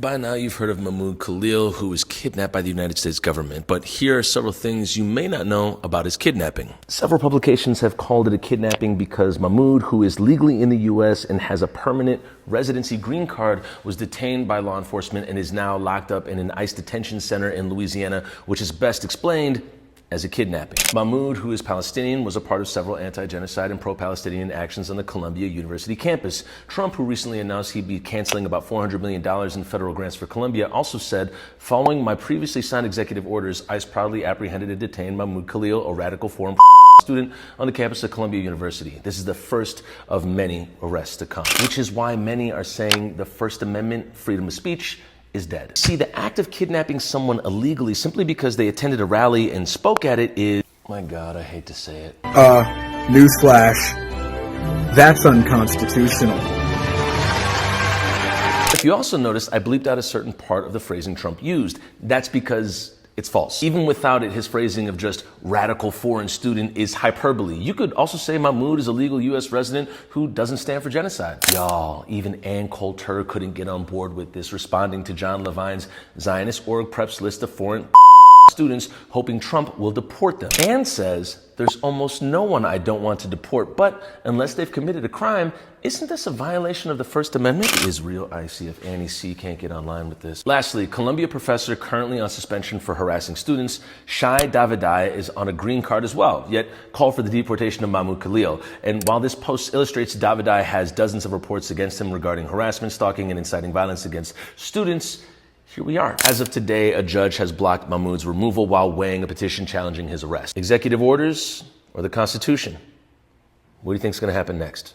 By now, you've heard of Mahmoud Khalil, who was kidnapped by the United States government. But here are several things you may not know about his kidnapping. Several publications have called it a kidnapping because Mahmoud, who is legally in the U.S. and has a permanent residency green card, was detained by law enforcement and is now locked up in an ICE detention center in Louisiana, which is best explained as a kidnapping. Mahmoud, who is Palestinian, was a part of several anti-genocide and pro-Palestinian actions on the Columbia University campus. Trump, who recently announced he'd be canceling about $400 million in federal grants for Columbia, also said, following my previously signed executive orders, ICE proudly apprehended and detained Mahmoud Khalil, a radical foreign student on the campus of Columbia University. This is the first of many arrests to come, which is why many are saying the First Amendment, freedom of speech, is dead. See, the act of kidnapping someone illegally simply because they attended a rally and spoke at it is, my God, I hate to say it. Newsflash. That's unconstitutional. If you also noticed, I bleeped out a certain part of the phrasing Trump used. That's because it's false. Even without it, his phrasing of just radical foreign student is hyperbole. You could also say Mahmoud is a legal U.S. resident who doesn't stand for genocide. Y'all, even Ann Coulter couldn't get on board with this, responding to John Levine's Zionist Org Prep's list of foreign students, hoping Trump will deport them. Ann says, there's almost no one I don't want to deport, but unless they've committed a crime, isn't this a violation of the First Amendment? It is real icy if Annie C can't get online with this. Lastly, Columbia professor currently on suspension for harassing students, Shai Davidai, is on a green card as well, yet called for the deportation of Mahmoud Khalil. And while this post illustrates Davidai has dozens of reports against him regarding harassment, stalking, and inciting violence against students, here we are. As of today, a judge has blocked Mahmoud's removal while weighing a petition challenging his arrest. Executive orders or the Constitution? What do you think is going to happen next?